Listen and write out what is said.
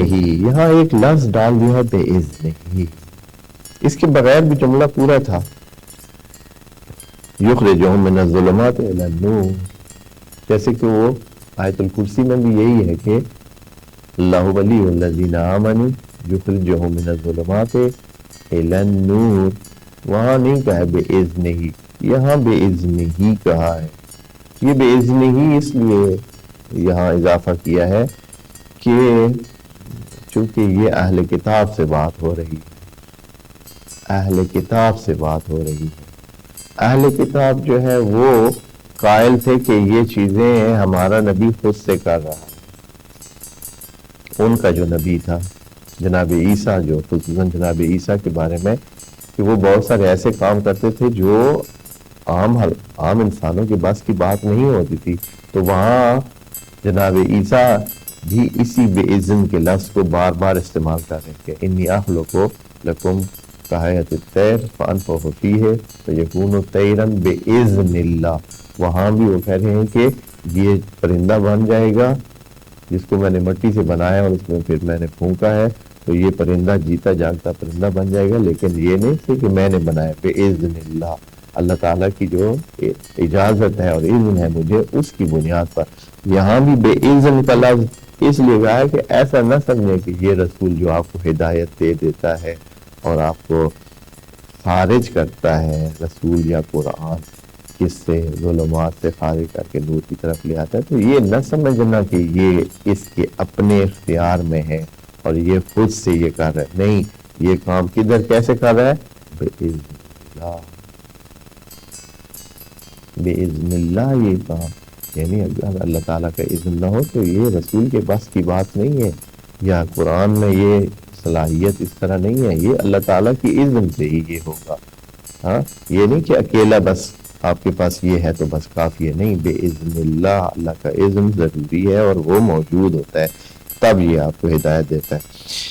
ہی، یہاں ایک لفظ ڈال دیا بے اذن ہی، اس کے بغیر بھی جملہ پورا تھا. یخرجہم من الظلمات الی النور، جیسے کہ وہ آیت الکرسی میں بھی یہی ہے کہ اللہ ولی الذین آمنوا یخرجہم من الظلمات الی النور. وہاں نہیں کہا بے اذن ہی، یہاں بے اذن ہی کہا ہے. یہ بے اذن ہی اس لیے یہاں اضافہ کیا ہے کہ چونکہ یہ اہل کتاب سے بات ہو رہی ہے، اہل کتاب سے بات ہو رہی ہے. اہل کتاب جو ہے وہ قائل تھے کہ یہ چیزیں ہمارا نبی خود سے کر رہا ہے. ان کا جو نبی تھا جناب عیسیٰ، جو خصوصاً جناب عیسیٰ کے بارے میں کہ وہ بہت سارے ایسے کام کرتے تھے جو عام انسانوں کے بس کی بات نہیں ہوتی تھی. تو وہاں جناب عیسیٰ بھی اسی بے اذن کے لفظ کو بار بار استعمال کر رہے کہ انی اخلق لکم کہیت الطیر فانفخ فیہ فیکون طیرا باذن اللہ. وہاں بھی وہ کہہ رہے ہیں کہ یہ پرندہ بن جائے گا جس کو میں نے مٹی سے بنایا اور اس میں پھر میں نے پھونکا ہے، تو یہ پرندہ جیتا جاگتا پرندہ بن جائے گا. لیکن یہ نہیں تھے کہ میں نے بنایا، باذن اللہ، اللہ تعالیٰ کی جو اجازت ہے اور اذن ہے مجھے، اس کی بنیاد پر. یہاں بھی بے اذن کا لفظ اس لیے کہا ہے کہ ایسا نہ سمجھے کہ یہ رسول جو آپ کو ہدایت دے دیتا ہے اور آپ کو خارج کرتا ہے، رسول یا قرآن کس سے ظلمات سے خارج کر کے نور کی طرف لے آتا ہے، تو یہ نہ سمجھنا کہ یہ اس کے اپنے اختیار میں ہے اور یہ خود سے یہ کر رہا ہے. نہیں، یہ کام کدھر کیسے کر رہا ہے؟ بِإِذْنِ اللہ، بِإِذْنِ اللہ یہ کام. یعنی اگر اللہ تعالیٰ کا اذن نہ ہو تو یہ رسول کے بس کی بات نہیں ہے، یا قرآن میں یہ صلاحیت اس طرح نہیں ہے. یہ اللہ تعالیٰ کی اذن سے ہی یہ ہوگا. ہاں، یہ نہیں کہ اکیلا بس آپ کے پاس یہ ہے تو بس کافی ہے. نہیں، بے اذن اللہ، اللہ کا اذن ضروری ہے اور وہ موجود ہوتا ہے، تب یہ آپ کو ہدایت دیتا ہے.